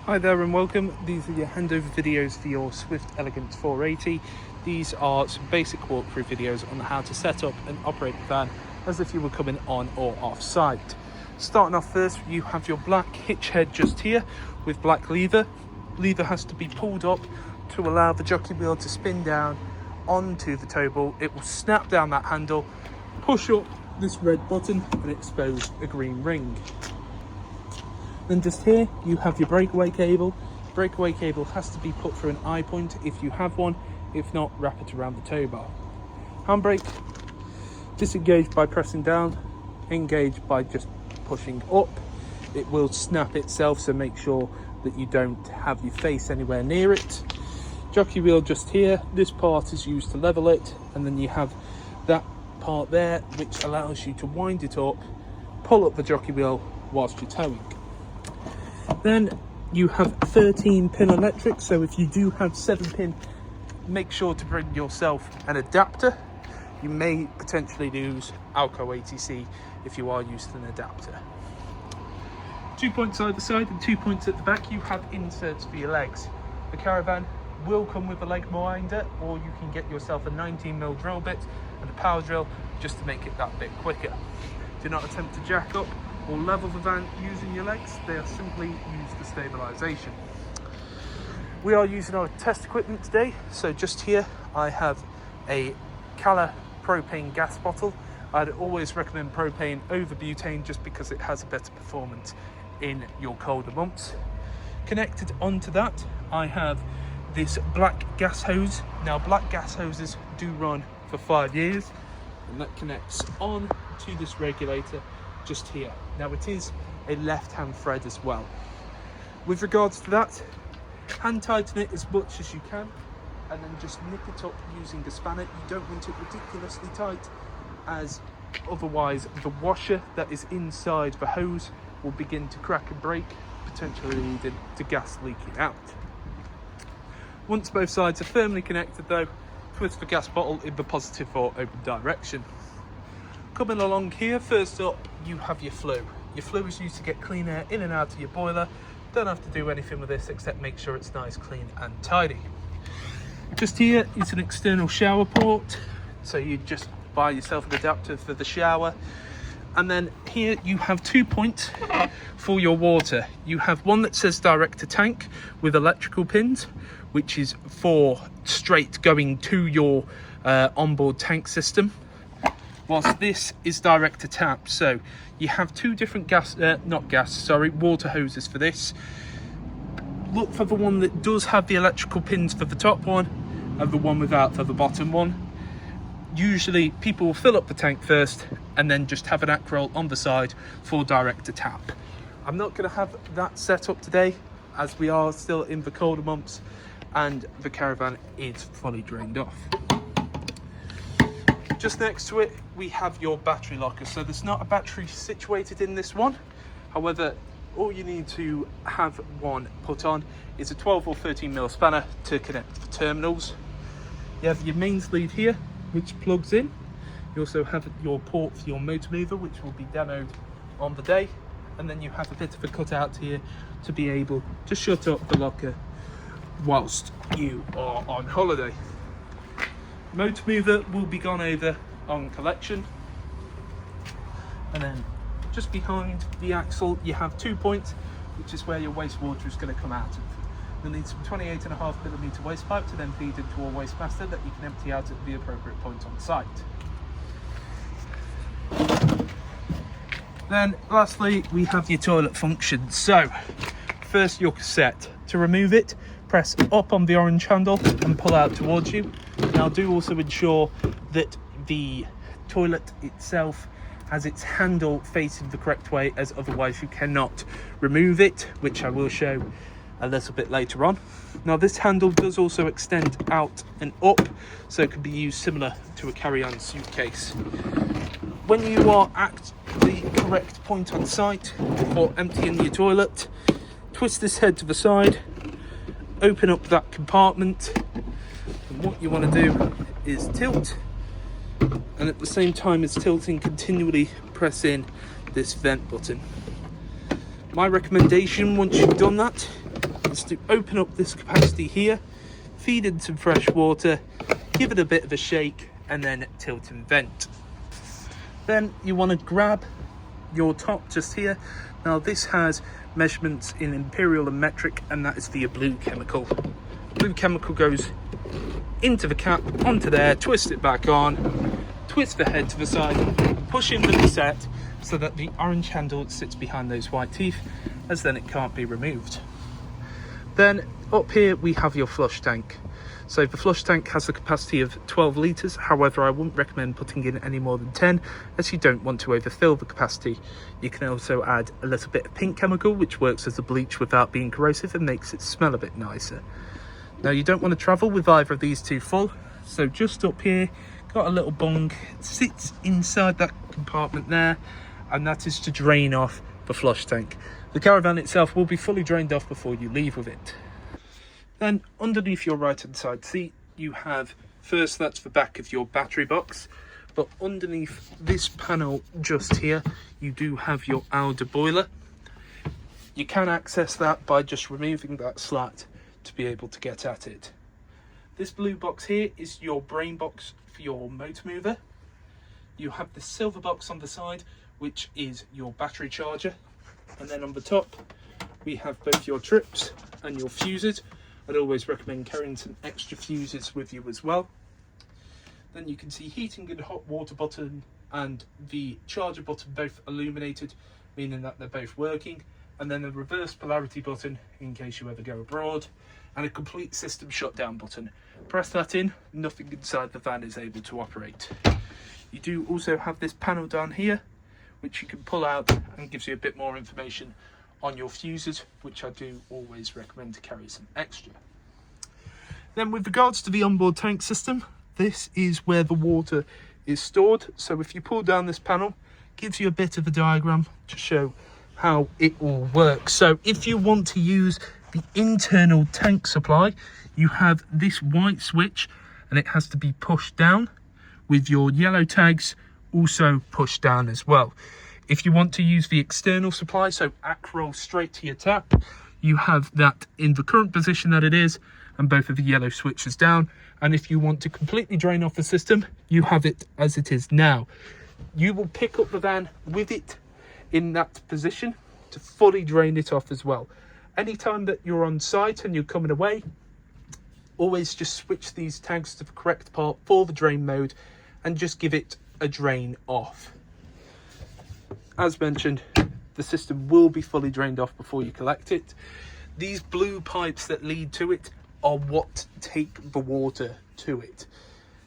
Hi there and welcome. These are your handover videos for your Swift Elegance 480. These are some basic walkthrough videos on how to set up and operate the van as if you were coming on or off site. Starting off first, you have your black hitch head just here with black lever. Lever has to be pulled up to allow the jockey wheel to spin down onto the tow ball. It will snap down that handle, push up this red button and expose a green ring. Then just here you have your breakaway cable. Breakaway cable has to be put through an eye point if you have one. If not, wrap it around the tow bar. Handbrake, disengage by pressing down, engage by just pushing up. It will snap itself, so make sure that you don't have your face anywhere near it. Jockey wheel just here. This part is used to level it, and then you have that part there which allows you to wind it up, pull up the jockey wheel whilst you're towing. Then you have 13 pin electric, so if you do have 7 pin, make sure to bring yourself an adapter. You may potentially use Alco ATC if you are using an adapter. 2 points either side and 2 points at the back. You have inserts for your legs. The caravan will come with a leg winder, or you can get yourself a 19mm drill bit and a power drill just to make it that bit quicker. Do not attempt to jack up or level the van using your legs. They are simply used for stabilisation. We are using our test equipment today, so just here I have a Cala propane gas bottle. I'd always recommend propane over butane just because it has a better performance in your colder months. Connected onto that, I have this black gas hose. Now, black gas hoses do run for 5 years, and that connects on to this regulator just here. Now, it is a left-hand thread as well. With regards to that, hand tighten it as much as you can and then just nip it up using a spanner. You don't want it ridiculously tight, as otherwise the washer that is inside the hose will begin to crack and break, potentially leading to gas leaking out. Once both sides are firmly connected though, twist the gas bottle in the positive or open direction. Coming along here, first up you have your flue. Your flue is used to get clean air in and out of your boiler. Don't have to do anything with this except make sure it's nice, clean and tidy. Just here is an external shower port, so you just buy yourself an adapter for the shower. And then here you have 2 points for your water. You have one that says direct to tank with electrical pins, which is for straight going to your onboard tank system, whilst this is direct to tap. So you have two different water hoses for this. Look for the one that does have the electrical pins for the top one and the one without for the bottom one. Usually people will fill up the tank first and then just have an acroll on the side for direct to tap. I'm not going to have that set up today, as we are still in the colder months and the caravan is fully drained off. Just next to it we have your battery locker. So there's not a battery situated in this one, however all you need to have one put on is a 12 or 13mm spanner to connect the terminals. You have your mains lead here which plugs in. You also have your port for your motor mover, which will be demoed on the day, and then you have a bit of a cutout here to be able to shut up the locker whilst you are on holiday. Motor mover will be gone over on collection, and then just behind the axle you have 2 points, which is where your wastewater is going to come out of. You'll need some 28.5mm waste pipe to then feed into a waste master that you can empty out at the appropriate point on site. Then lastly we have your toilet function. So first your cassette. To remove it, press up on the orange handle and pull out towards you. Now do also ensure that the toilet itself has its handle facing the correct way, as otherwise you cannot remove it, which I will show a little bit later on. Now this handle does also extend out and up, so it can be used similar to a carry-on suitcase. When you are at the correct point on site for emptying your toilet, twist this head to the side, open up that compartment, and what you want to do is tilt, and at the same time as tilting, continually press in this vent button. My recommendation once you've done that wants to open up this capacity here, feed in some fresh water, give it a bit of a shake, and then tilt and vent. Then you want to grab your top just here. Now this has measurements in imperial and metric, and that is for your blue chemical. Blue chemical goes into the cap, onto there, twist it back on, twist the head to the side, and push in the reset so that the orange handle sits behind those white teeth, as then it can't be removed. Then up here we have your flush tank. So the flush tank has the capacity of 12 litres, however I wouldn't recommend putting in any more than 10 as you don't want to overfill the capacity. You can also add a little bit of pink chemical which works as a bleach without being corrosive and makes it smell a bit nicer. Now you don't want to travel with either of these two full, so just up here got a little bung, it sits inside that compartment there, and that is to drain off the flush tank. The caravan itself will be fully drained off before you leave with it. Then underneath your right hand side seat you have, first that's the back of your battery box, but underneath this panel just here you do have your outer boiler. You can access that by just removing that slat to be able to get at it. This blue box here is your brain box for your motor mover. You have the silver box on the side which is your battery charger, and then on the top we have both your trips and your fuses. I'd always recommend carrying some extra fuses with you as well. Then you can see heating and hot water button and the charger button both illuminated, meaning that they're both working, and then a reverse polarity button in case you ever go abroad, and a complete system shutdown button. Press that in, nothing inside the van is able to operate. You do also have this panel down here which you can pull out and gives you a bit more information on your fuses, which I do always recommend to carry some extra. Then with regards to the onboard tank system, this is where the water is stored. So if you pull down this panel, it gives you a bit of a diagram to show how it all works. So if you want to use the internal tank supply, you have this white switch and it has to be pushed down, with your yellow tags also pushed down as well. If you want to use the external supply, so roll straight to your tap, you have that in the current position that it is, and both of the yellow switches down. And if you want to completely drain off the system, you have it as it is now. You will pick up the van with it in that position to fully drain it off as well. Anytime that you're on site and you're coming away, always just switch these tags to the correct part for the drain mode and just give it a drain off. As mentioned, the system will be fully drained off before you collect it. These blue pipes that lead to it are what take the water to it.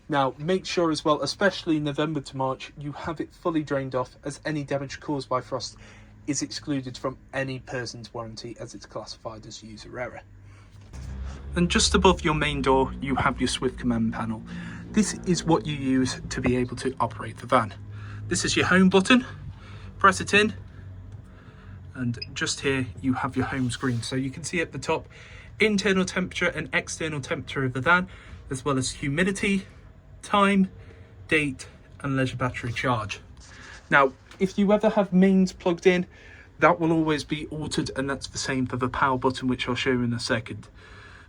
Now make sure as well, especially November to March, you have it fully drained off, as any damage caused by frost is excluded from any person's warranty as it's classified as user error. And just above your main door you have your Swift command panel. This is what you use to be able to operate the van. This is your home button. Press it in, and just here you have your home screen. So you can see at the top internal temperature and external temperature of the van, as well as humidity, time, date, and leisure battery charge. Now if you ever have mains plugged in, that will always be altered, and that's the same for the power button, which I'll show you in a second.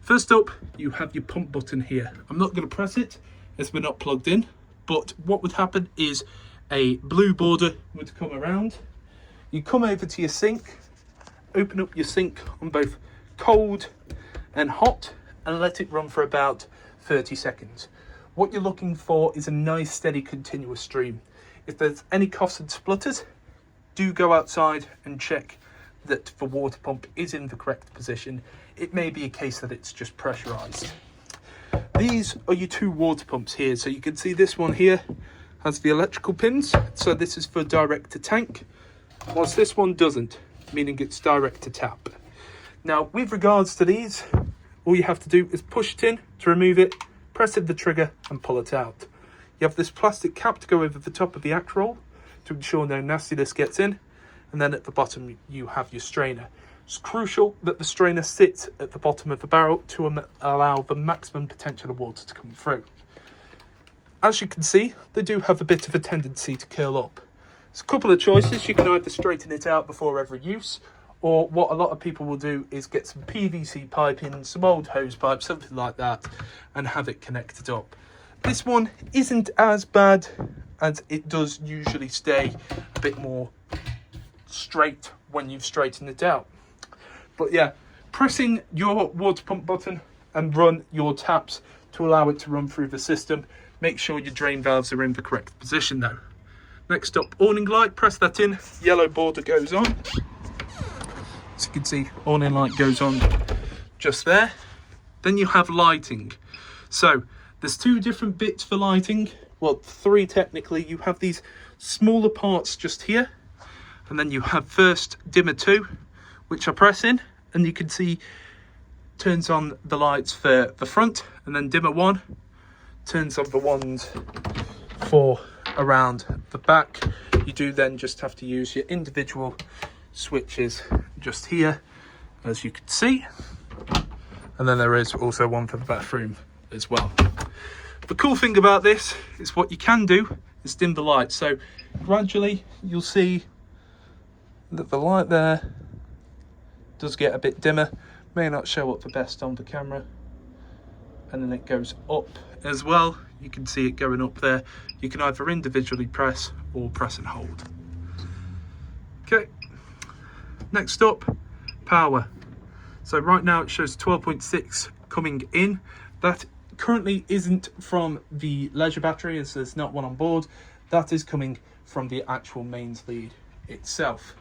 First up you have your pump button here. I'm not going to press it as we're not plugged in, but what would happen is a blue border would come around. You come over to your sink, open up your sink on both cold and hot, and let it run for about 30 seconds. What you're looking for is a nice steady continuous stream. If there's any coughs and splutters, do go outside and check that the water pump is in the correct position. It may be a case that it's just pressurized. These are your two water pumps here. So you can see this one here has the electrical pins, so this is for direct to tank, whilst this one doesn't, meaning it's direct to tap. Now with regards to these, all you have to do is push it in to remove it, press the trigger and pull it out. You have this plastic cap to go over the top of the act roll to ensure no nastiness gets in, and then at the bottom you have your strainer. It's crucial that the strainer sits at the bottom of the barrel to allow the maximum potential of water to come through. As you can see, they do have a bit of a tendency to curl up. There's a couple of choices. You can either straighten it out before every use, Or what a lot of people will do is get some PVC piping, some old hose pipe, something like that, and have it connected up. This one isn't as bad, and it does usually stay a bit more straight when you've straightened it out. But yeah, pressing your water pump button and run your taps to allow it to run through the system. Make sure your drain valves are in the correct position though. Next up, awning light, press that in, yellow border goes on. As you can see, awning light goes on just there. Then you have lighting. So there's two different bits for lighting. Well, three technically. You have these smaller parts just here. And then you have first dimmer 2, which I press in. And you can see turns on the lights for the front. And then dimmer 1 turns on the ones for around the back. You do then just have to use your individual switches just here, as you can see, and then there is also one for the bathroom as well. The cool thing about this is what you can do is dim the light. So gradually you'll see that the light there does get a bit dimmer, may not show up the best on the camera, and then it goes up as well. You can see it going up there. You can either individually press or press and hold. Okay. Next up, power. So right now it shows 12.6 coming in. That currently isn't from the leisure battery, as there's not one on board. That is coming from the actual mains lead itself.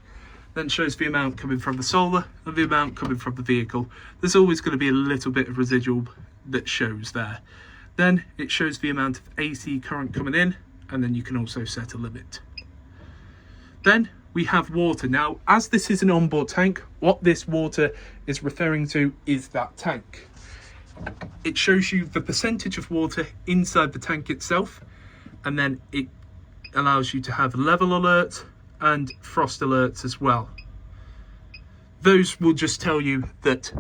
Then shows the amount coming from the solar and the amount coming from the vehicle. There's always going to be a little bit of residual that shows there. Then it shows the amount of AC current coming in, and then you can also set a limit. Then we have water. Now, as this is an onboard tank, what this water is referring to is that tank. It shows you the percentage of water inside the tank itself, and then it allows you to have level alerts and frost alerts as well. Those will just tell you that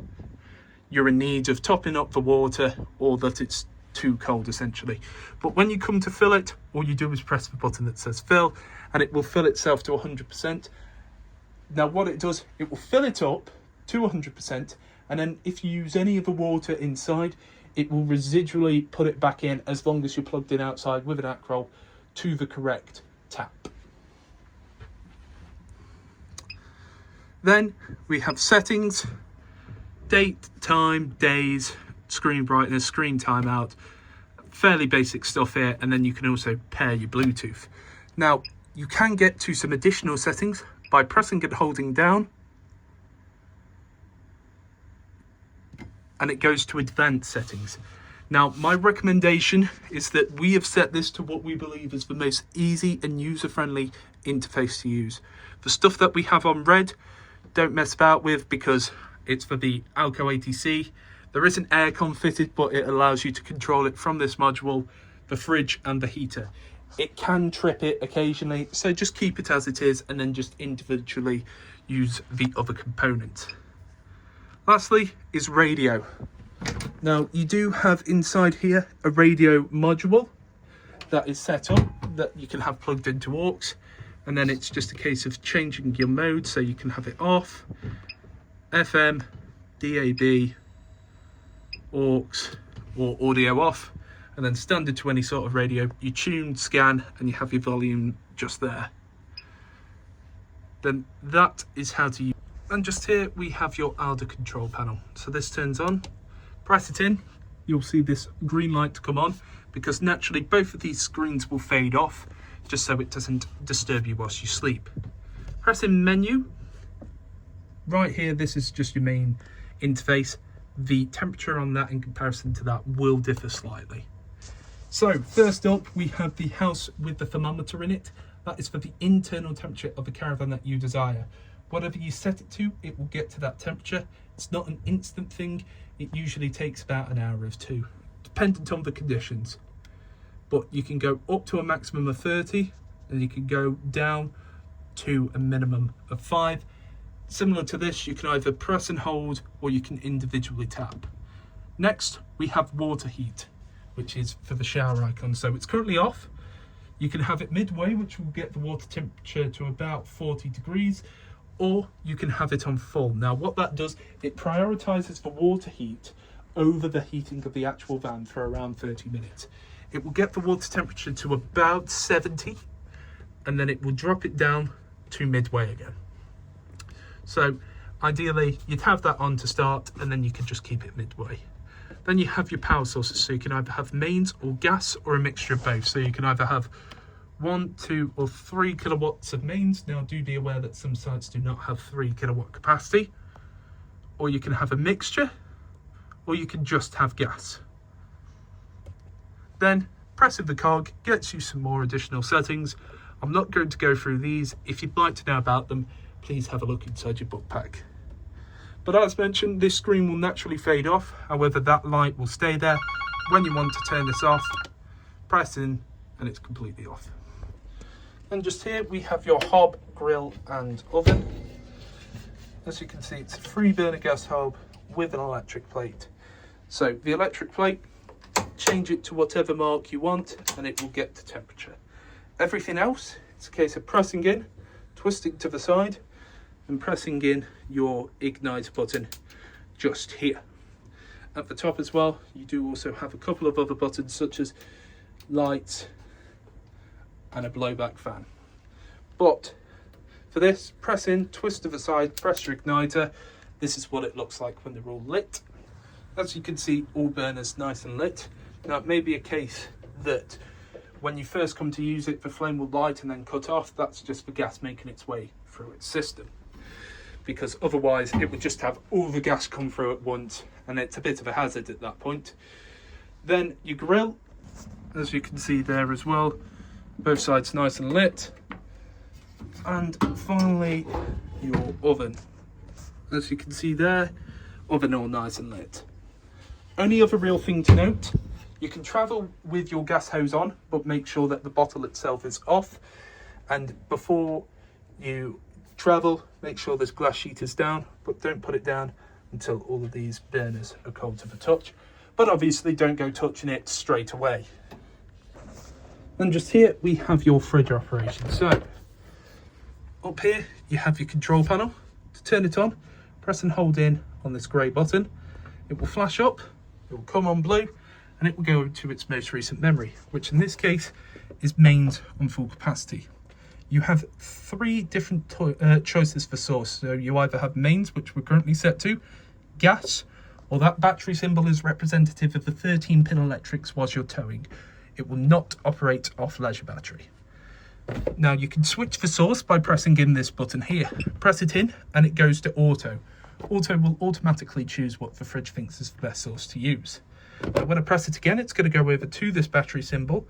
you're in need of topping up the water or that it's too cold essentially. But when you come to fill it, all you do is press the button that says fill, and it will fill itself to 100%. Now what it does, it will fill it up to 100%, and then if you use any of the water inside, it will residually put it back in as long as you're plugged in outside with an acroll to the correct tap. Then we have settings, date, time, days, screen brightness, screen timeout, fairly basic stuff here, and then you can also pair your Bluetooth. Now you can get to some additional settings by pressing and holding down, and it goes to advanced settings. Now my recommendation is that we have set this to what we believe is the most easy and user-friendly interface to use. The stuff that we have on red, don't mess about with, because it's for the Alco ATC. There isn't aircon fitted, but it allows you to control it from this module, the fridge and the heater. It can trip it occasionally, so just keep it as it is and then just individually use the other components. Lastly is radio. Now you do have inside here a radio module that is set up that you can have plugged into aux, and then it's just a case of changing your mode, so you can have it off, FM, DAB, aux, or audio off, and then standard to any sort of radio. You tune, scan, and you have your volume just there. Then that is how to use. And just here we have your ALDA control panel. So this turns on, press it in, you'll see this green light come on, because naturally both of these screens will fade off, just so it doesn't disturb you whilst you sleep. Press in menu. Right here, this is just your main interface. The temperature on that in comparison to that will differ slightly. So first up, we have the house with the thermometer in it. That is for the internal temperature of the caravan that you desire. Whatever you set it to, it will get to that temperature. It's not an instant thing. It usually takes about an hour or two, dependent on the conditions. But you can go up to a maximum of 30, and you can go down to a minimum of 5. Similar to this, you can either press and hold, or you can individually tap. Next, we have water heat, which is for the shower icon. So it's currently off. You can have it midway, which will get the water temperature to about 40 degrees, or you can have it on full. Now what that does, it prioritizes the water heat over the heating of the actual van for around 30 minutes. It will get the water temperature to about 70, and then it will drop it down to midway again. So ideally you'd have that on to start, and then you can just keep it midway. Then you have your power sources, so you can either have mains or gas or a mixture of both. So you can either have 1, 2 or 3 kilowatts of mains. Now do be aware that some sites do not have 3 kilowatt capacity, or you can have a mixture, or you can just have gas. Then pressing the cog gets you some more additional settings. I'm not going to go through these. If you'd like to know about them, please have a look inside your book pack. But as mentioned, this screen will naturally fade off. However, that light will stay there. When you want to turn this off, press in and it's completely off. And just here we have your hob, grill and oven. As you can see, it's a 3-burner gas hob with an electric plate. So the electric plate, change it to whatever mark you want and it will get the temperature. Everything else, it's a case of pressing in, twisting to the side and pressing in your ignite button just here. At the top as well, you do also have a couple of other buttons such as lights and a blowback fan. But for this, press in, twist to the side, press your igniter. This is what it looks like when they're all lit. As you can see, all burners nice and lit. Now it may be a case that when you first come to use it, the flame will light and then cut off. That's just the gas making its way through its system, because otherwise it would just have all the gas come through at once and it's a bit of a hazard at that point. Then your grill, as you can see there as well, both sides nice and lit. And finally your oven, as you can see there, oven all nice and lit. Only other real thing to note, you can travel with your gas hose on, but make sure that the bottle itself is off. And before you travel, make sure this glass sheet is down, but don't put it down until all of these burners are cold to the touch. But obviously don't go touching it straight away. And just here we have your fridge operation. So up here you have your control panel. To turn it on, press and hold in on this grey button. It will flash up, it will come on blue, and it will go to its most recent memory, which in this case is mains on full capacity. You have 3 different choices for source. So you either have mains, which we're currently set to, gas, or that battery symbol is representative of the 13-pin electrics whilst you're towing. It will not operate off leisure battery. Now you can switch the source by pressing in this button here. Press it in and it goes to auto. Auto will automatically choose what the fridge thinks is the best source to use. But when I press it again, it's going to go over to this battery symbol,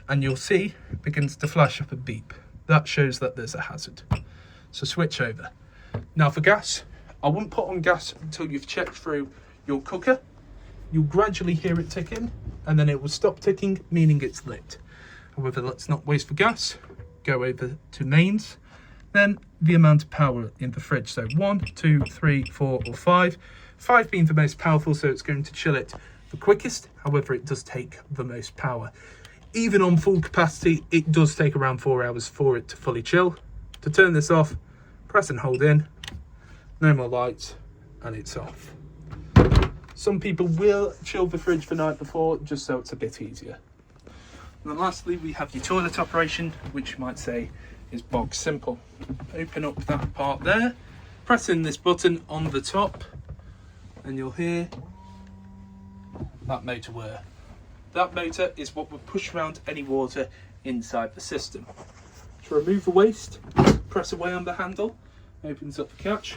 and you'll see it begins to flash up and beep. That shows that there's a hazard. So switch over. Now for gas, I wouldn't put on gas until you've checked through your cooker. You'll gradually hear it ticking and then it will stop ticking, meaning it's lit. However, let's not waste the gas. Go over to mains, then the amount of power in the fridge. So 1, 2, 3, 4 or 5. 5 being the most powerful, so it's going to chill it the quickest. However, it does take the most power. Even on full capacity, it does take around 4 hours for it to fully chill. To turn this off, press and hold in, no more lights, and it's off. Some people will chill the fridge the night before, just so it's a bit easier. And then lastly, we have your toilet operation, which you might say is bog simple. Open up that part there, press in this button on the top, and you'll hear that motor whir. That motor is what will push around any water inside the system. To remove the waste, press away on the handle, opens up the catch,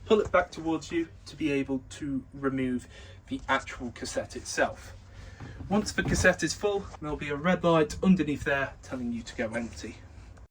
pull it back towards you to be able to remove the actual cassette itself. Once the cassette is full, there'll be a red light underneath there telling you to go empty.